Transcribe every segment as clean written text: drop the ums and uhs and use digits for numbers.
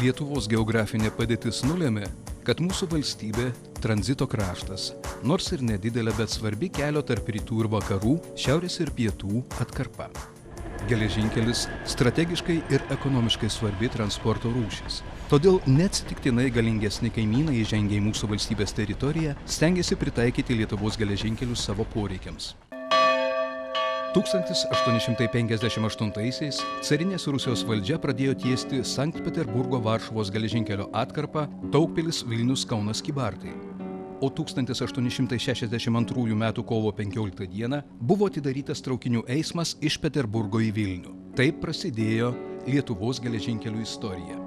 Lietuvos geografinė padėtis nulėmė, kad mūsų valstybė tranzito kraštas, nors ir nedidelė, bet svarbi kelio tarp rytų ir vakarų, šiaurės ir pietų atkarpa. Geležinkelis strategiškai ir ekonomiškai svarbi transporto rūšis. Todėl neatsitiktinai galingesni kaimynai įžengę į mūsų valstybės teritoriją stengiasi pritaikyti Lietuvos geležinkelius savo poreikiams. 1858-aisiais carinės Rusijos valdžia pradėjo tiesti Sankt Peterburgo Varšuvos geležinkelio atkarpą Taugpilis-Vilnius-Kaunas-Kybartai. O 1862 m. kovo 15 d. buvo atidarytas traukinių eismas iš Peterburgo į Vilnių. Taip prasidėjo Lietuvos geležinkelių istorija.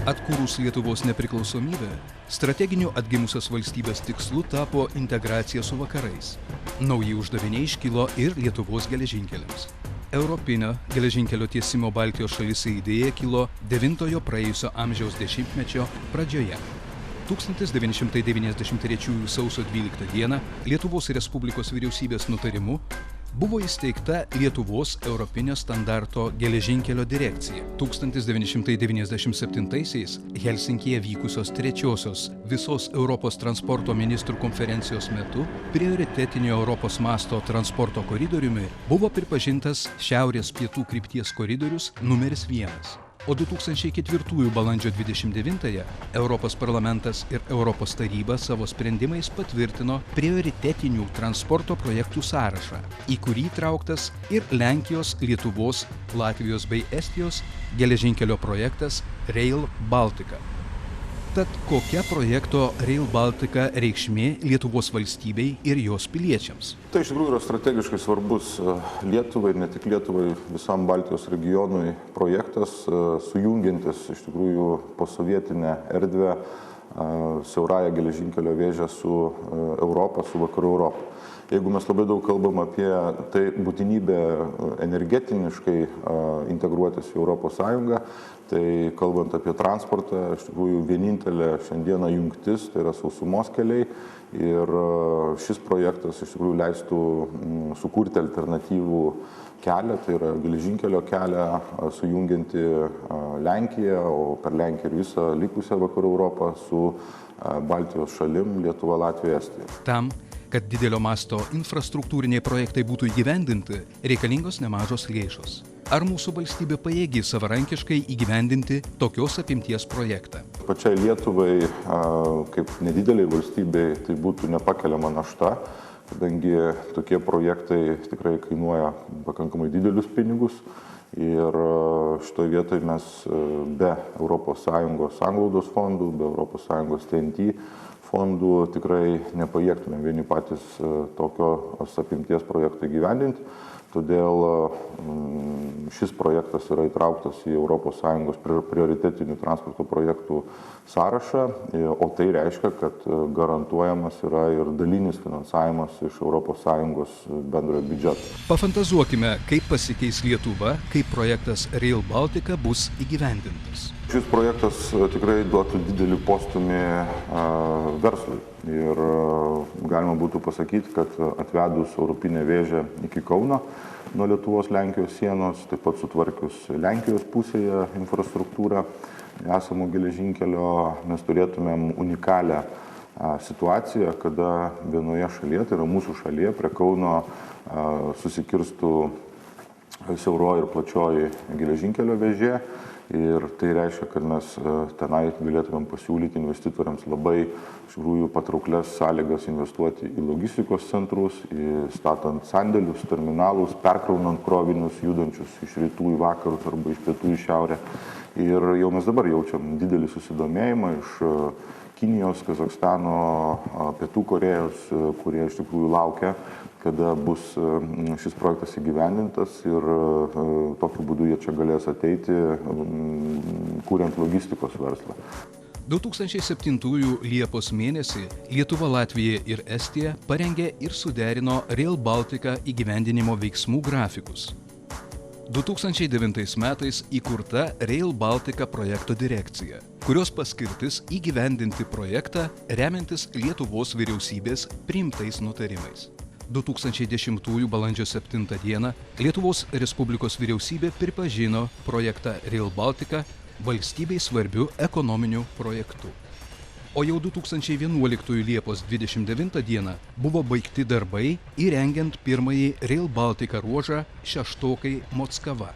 Atkūrus Lietuvos nepriklausomybę, strateginiu atgimusios valstybės tikslu tapo integracija su vakarais. Nauji uždaviniai iškilo ir Lietuvos geležinkeliams. Europinio geležinkelio tiesimo Baltijos šalyse idėja kilo 9-ojo praėjusio amžiaus dešimtmečio pradžioje. 1993 sausio 12 d. Lietuvos Respublikos vyriausybės nutarimu buvo įsteigta Lietuvos Europinio standarto geležinkelio direkcija. 1997-aisiais Helsinkyje vykusios trečiosios visos Europos transporto ministrų konferencijos metu prioritetinio Europos masto transporto koridoriumi buvo pripažintas šiaurės pietų krypties koridorius numeris 1. O 2004 balandžio 29-ąją Europos parlamentas ir Europos taryba savo sprendimais patvirtino prioritetinių transporto projektų sąrašą, į kurį įtrauktas ir Lenkijos, Lietuvos, Latvijos bei Estijos geležinkelio projektas Rail Baltica. Tad kokia projekto Rail Baltica reikšmė Lietuvos valstybei ir jos piliečiams? Tai iš tikrųjų yra strategiškai svarbus Lietuvai, ne tik Lietuvai, visam Baltijos regionui projektas, sujungiantis iš tikrųjų posovietinę erdvę siaurąją geležinkelio vėžę su Europa, su vakarų Europa. Jeigu mes labai daug kalbam apie tai būtinybę energetiniškai integruotis į Europos Sąjungą, tai kalbant apie transportą, iš tikrųjų vienintelė šiandieną jungtis, tai yra sausumos keliai. Ir šis projektas iš tikrųjų leistų sukurti alternatyvų kelią, tai yra geležinkelio kelią sujungianti Lenkiją, o per Lenkiją ir visą likusią vakarų Europą su Baltijos šalim, Lietuva, Latvija, Estija. Tam, kad didelio masto infrastruktūriniai projektai būtų įgyvendinti, reikalingos nemažos lėšos. Ar mūsų valstybė pajėgi savarankiškai įgyvendinti tokios apimties projektą? Pačiai Lietuvai, kaip nedideliai valstybei, tai būtų nepakeliama našta, kadangi tokie projektai tikrai kainuoja pakankamai didelius pinigus. Ir šitoje vietoje mes be ES sanglaudos fondų, be ES TNT fondų tikrai nepajėgtume vieni patys tokios apimties projektą įgyvendinti. Todėl šis projektas yra įtrauktas į ES prioritetinių transporto projektų sąrašą, o tai reiškia, kad garantuojamas yra ir dalinis finansavimas iš ES bendrojo biudžeto. Pafantazuokime, kaip pasikeis Lietuva, kai projektas Rail Baltica bus įgyvendintas. Šis projektas tikrai duotų didelį postūmį verslui. Ir galima būtų pasakyti, kad atvedus Europinę vėžę iki Kauno nuo Lietuvos-Lenkijos sienos, taip pat sutvarkius Lenkijos pusėje infrastruktūrą esamų geležinkelio, mes turėtumėm unikalią situaciją, kada vienoje šalyje, tai yra mūsų šalyje, prie Kauno susikirstų siauroji ir plačioji geležinkelio vėžė. Ir tai reiškia, kad mes tenai galėtumėm pasiūlyti investitoriams labai iš tikrųjų patrauklias sąlygas investuoti į logistikos centrus, statant sandėlius, terminalus, perkraunant krovinius judančius iš rytų į vakarus arba iš pietų į šiaurę. Ir jau mes dabar jaučiam didelį susidomėjimą iš Kinijos, Kazachstano, Pietų Korėjos, kurie iš tikrųjų laukia, kada bus šis projektas įgyvendintas ir tokiu būdu jie čia galės ateiti, kuriant logistikos verslą. 2007 Liepos mėnesį Lietuva, Latvija ir Estija parengė ir suderino Rail Baltica įgyvendinimo veiksmų grafikus. 2009 metais įkurta Rail Baltica projekto direkcija, kurios paskirtis įgyvendinti projektą remiantis Lietuvos vyriausybės priimtais nutarimais. 2010 balandžio 7 dieną Lietuvos Respublikos vyriausybė pripažino projektą Rail Baltica valstybei svarbiu ekonominiu projektu. O jau 2011 Liepos 29 dieną buvo baigti darbai įrengiant pirmąjį Rail Baltica ruožą Šeštokai-Mockava.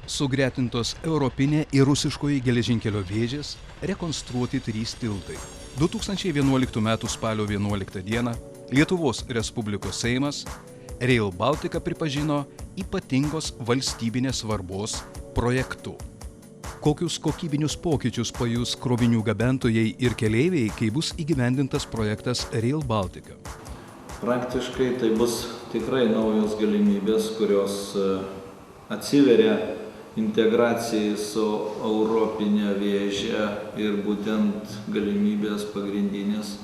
Sugretintos europinė ir rusiškoji geležinkelio vėžės, rekonstruoti 3 tiltai. 2011 m. spalio 11 dieną Lietuvos Respublikos Seimas Rail Baltica pripažino ypatingos valstybinės svarbos projektu. Kokius kokybinius pokyčius pajus krovinių gabentojai ir keleiviai, kai bus įgyvendintas projektas Rail Baltica? Praktiškai tai bus tikrai naujos galimybės, kurios atsiveria integracijai su europinė vėže ir būtent galimybės pagrindinės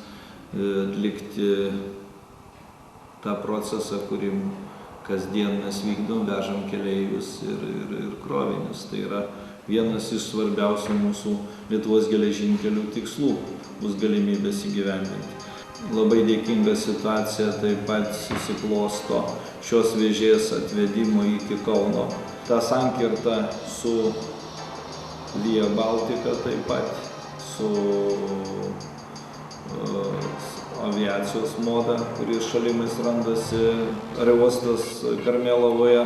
atlikti tą procesą, kurį kasdien mes vykdom, vežam keleivius ir krovinius. Tai yra vienas iš svarbiausių mūsų Lietuvos geležinkelių tikslų bus galimybės įgyvendinti. Labai dėkinga situacija taip pat susiklosto šios vėžės atvedimo iki Kauno. Ta sankirta su Via Baltica taip pat, su aviacijos moda, kuris šalimais randasi aerouostas Karmėlavoje,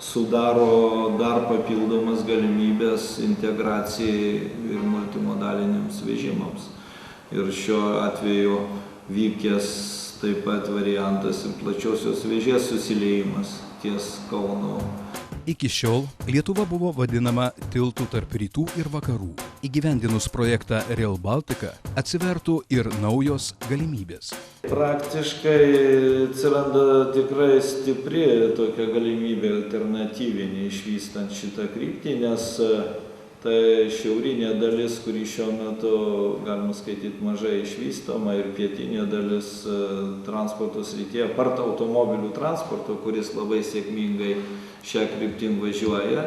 sudaro dar papildomas galimybės integracijai ir multimodaliniams vežimams. Ir šiuo atveju vykęs taip pat variantas ir plačiosios vėžės susiliejimas ties Kauno. Iki šiol Lietuva buvo vadinama tiltu tarp rytų ir vakarų. Įgyvendinus projektą Rail Baltica atsivertų ir naujos galimybės. Praktiškai atsiranda tikrai stipri tokia galimybė alternatyvinė išvystant šitą kryptį, nes tai šiaurinė dalis, kuri šiuo metu, galima skaityti, mažai išvystoma, ir pietinė dalis transporto srityje, apart automobilių transporto, kuris labai sėkmingai šią kryptim važiuoja,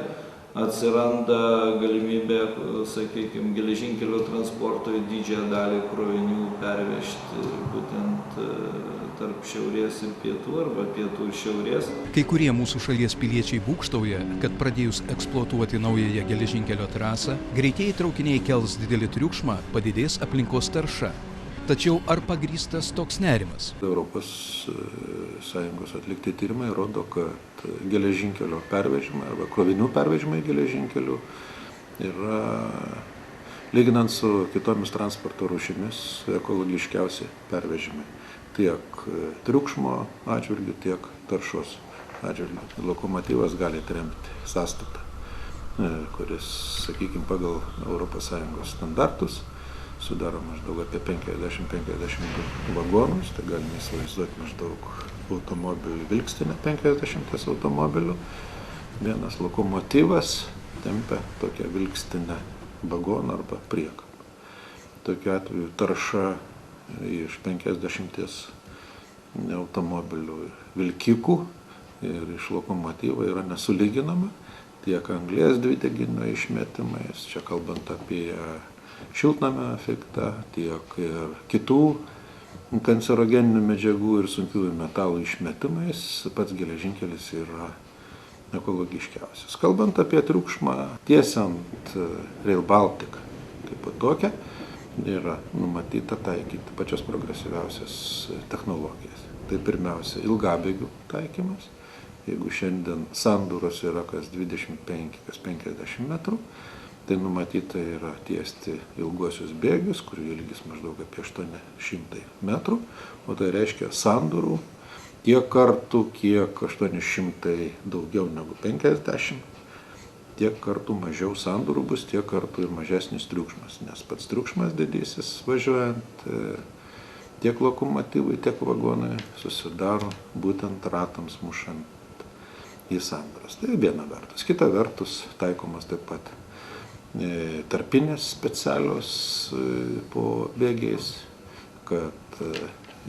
atsiranda galimybė, sakykime, geležinkelio transportui didžiąją dalį krovinių pervežti būtent tarp šiaurės ir pietų arba pietų ir šiaurės. Kai kurie mūsų šalies piliečiai būgštauja, kad pradėjus eksploatuoti naująją geležinkelio trasą, greitieji traukiniai kels didelį triukšmą, padidės aplinkos tarša. Tačiau ar pagrįstas toks nerimas? Europos Sąjungos atlikti tyrimai rodo, kad geležinkelio pervežimai arba krovinių pervežimai geležinkelių yra, lyginant su kitomis transporto rūšimis, ekologiškiausi pervežimai. Tiek triukšmo atžvilgių, tiek taršos atžvilgių. Lokomotyvas gali atremti sąstatą, kuris, sakykime, pagal Europos Sąjungos standartus sudaro maždaug apie 50-52 vagonus, tai galime įsivaizduoti maždaug automobilių vilkstinę 50 automobilių. Vienas lokomotyvas tempia tokią vilkstinę vagoną arba priekabą. Tokiu atveju tarša iš 50 automobilių vilkikų ir iš lokomotyvo yra nesulyginama, tiek anglies dvideginio išmetimais, čia kalbant apie šiltnamio efektą, tiek ir kitų kancerogeninių medžiagų ir sunkiųjų metalų išmetimais, pats geležinkelis yra ekologiškiausias. Kalbant apie triukšmą, tiesiant Rail Baltica kaip tokią, yra numatyta taikyti pačias progresyviausias technologijas. Tai pirmiausia, ilgabėgių taikymas. Jeigu šiandien sandūros yra kas 25, kas 50 metrų, tai numatyta yra tiesti ilguosius bėgius, kurių ilgis maždaug apie 800 metrų, o tai reiškia sandūrų tiek kartų, kiek 800 daugiau negu 50, tiek kartų mažiau sandūrų bus, tiek kartų ir mažesnis triukšmas, nes pats triukšmas didysis važiuojant tiek lokomotyvai, tiek vagonai susidaro būtent ratams mušant į sandūras. Tai viena vertus. Kita vertus taikomas taip pat tarpinės specialios po bėgiais, kad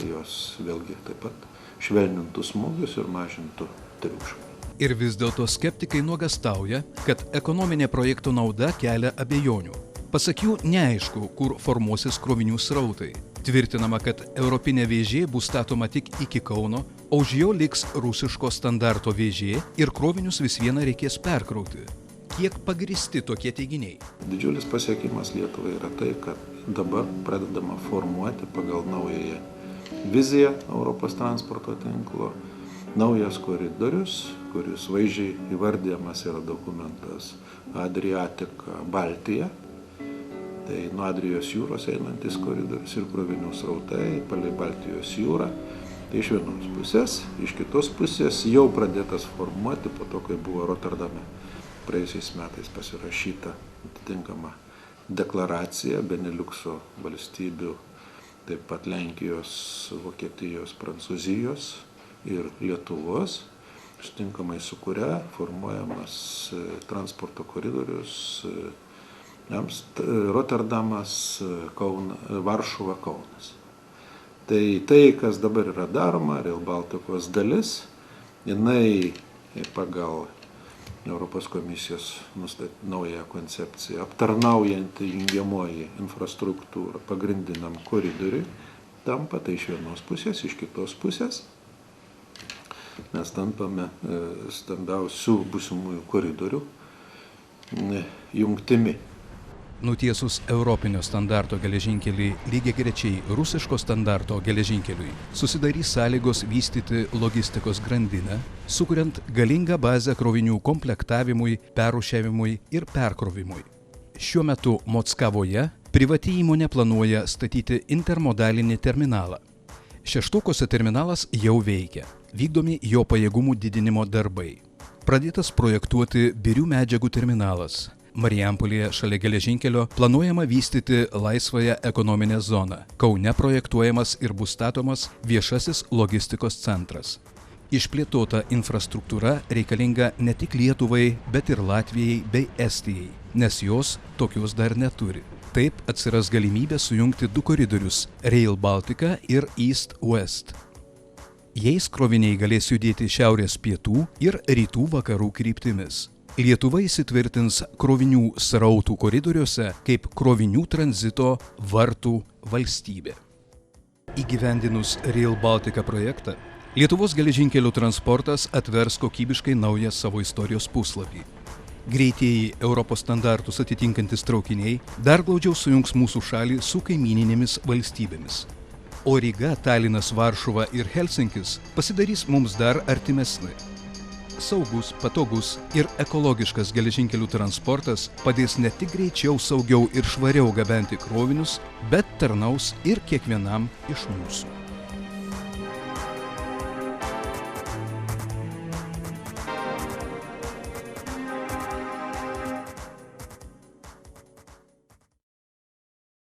jos vėlgi taip pat švelnintų smūgius ir mažintų triukšmą. Ir vis dėlto skeptikai nuogąstauja, kad ekonominė projekto nauda kelia abejonių. Pasak jų, neaišku, kur formuosis krovinių srautai. Tvirtinama, kad europinė vėžė bus statoma tik iki Kauno, o už jo liks rusiško standarto vėžė ir krovinius vis viena reikės perkrauti. Kiek pagrįsti tokie teiginiai? Didžiulis pasiekimas Lietuvai yra tai, kad dabar pradedama formuoti pagal naująją viziją Europos transporto tinklo, naujas koridorius, kuris vaizdžiai įvardyjamas yra dokumentas Adriatika Baltija. Tai nuo Adrijos jūros einantis koridorius ir krovinių srautai palei Baltijos jūrą. Tai iš vienos pusės, iš kitos pusės jau pradėtas formuoti po to, kai buvo Rotterdame praėjusiais metais pasirašyta atitinkama deklaracija Beneliukso valstybių, taip pat Lenkijos, Vokietijos, Prancūzijos ir Lietuvos, sutinkamai su kuria formuojamas transporto koridorius Rotterdamas, Varšuva, Kaunas. Tai, kas dabar yra daroma, Rail Baltikos dalis, jinai pagal Europos komisijos naują koncepciją aptarnaujanti jungiamoji infrastruktūra pagrindiniam koridoriui tampa, tai iš vienos pusės, iš kitos pusės. Mes tampame stambiausių būsimųjų koridorių jungtimi. Nutiesus europinio standarto geležinkelį lygiagrečiai rusiško standarto geležinkeliui, susidarys sąlygos vystyti logistikos grandinę, sukuriant galingą bazę krovinių komplektavimui, perrūšiavimui ir perkrovimui. Šiuo metu Mockavoje privati įmonė planuoja statyti intermodalinį terminalą. Šeštokose terminalas jau veikia, vykdomi jo pajėgumų didinimo darbai. Pradėtas projektuoti birių medžiagų terminalas. Marijampolėje šalia geležinkelio planuojama vystyti laisvąją ekonominę zoną. Kaune projektuojamas ir bus statomas viešasis logistikos centras. Išplėtota infrastruktūra reikalinga ne tik Lietuvai, bet ir Latvijai bei Estijai, nes jos tokios dar neturi. Taip atsiras galimybė sujungti du koridorius – Rail Baltica ir East West. Jais kroviniai galės judėti šiaurės pietų ir rytų vakarų kryptimis. Lietuva įsitvirtins krovinių srautų koridoriuose kaip krovinių tranzito vartų valstybė. Įgyvendinus Rail Baltica projektą, Lietuvos geležinkelių transportas atvers kokybiškai naują savo istorijos puslapį. Greitieji Europos standartus atitinkantis traukiniai dar glaudžiau sujungs mūsų šalį su kaimyninėmis valstybėmis. O Ryga, Talinas, Varšuva ir Helsinkis pasidarys mums dar artimesni. Saugus, patogus ir ekologiškas geležinkelių transportas padės ne tik greičiau, saugiau ir švariau gabenti krovinius, bet tarnaus ir kiekvienam iš mūsų.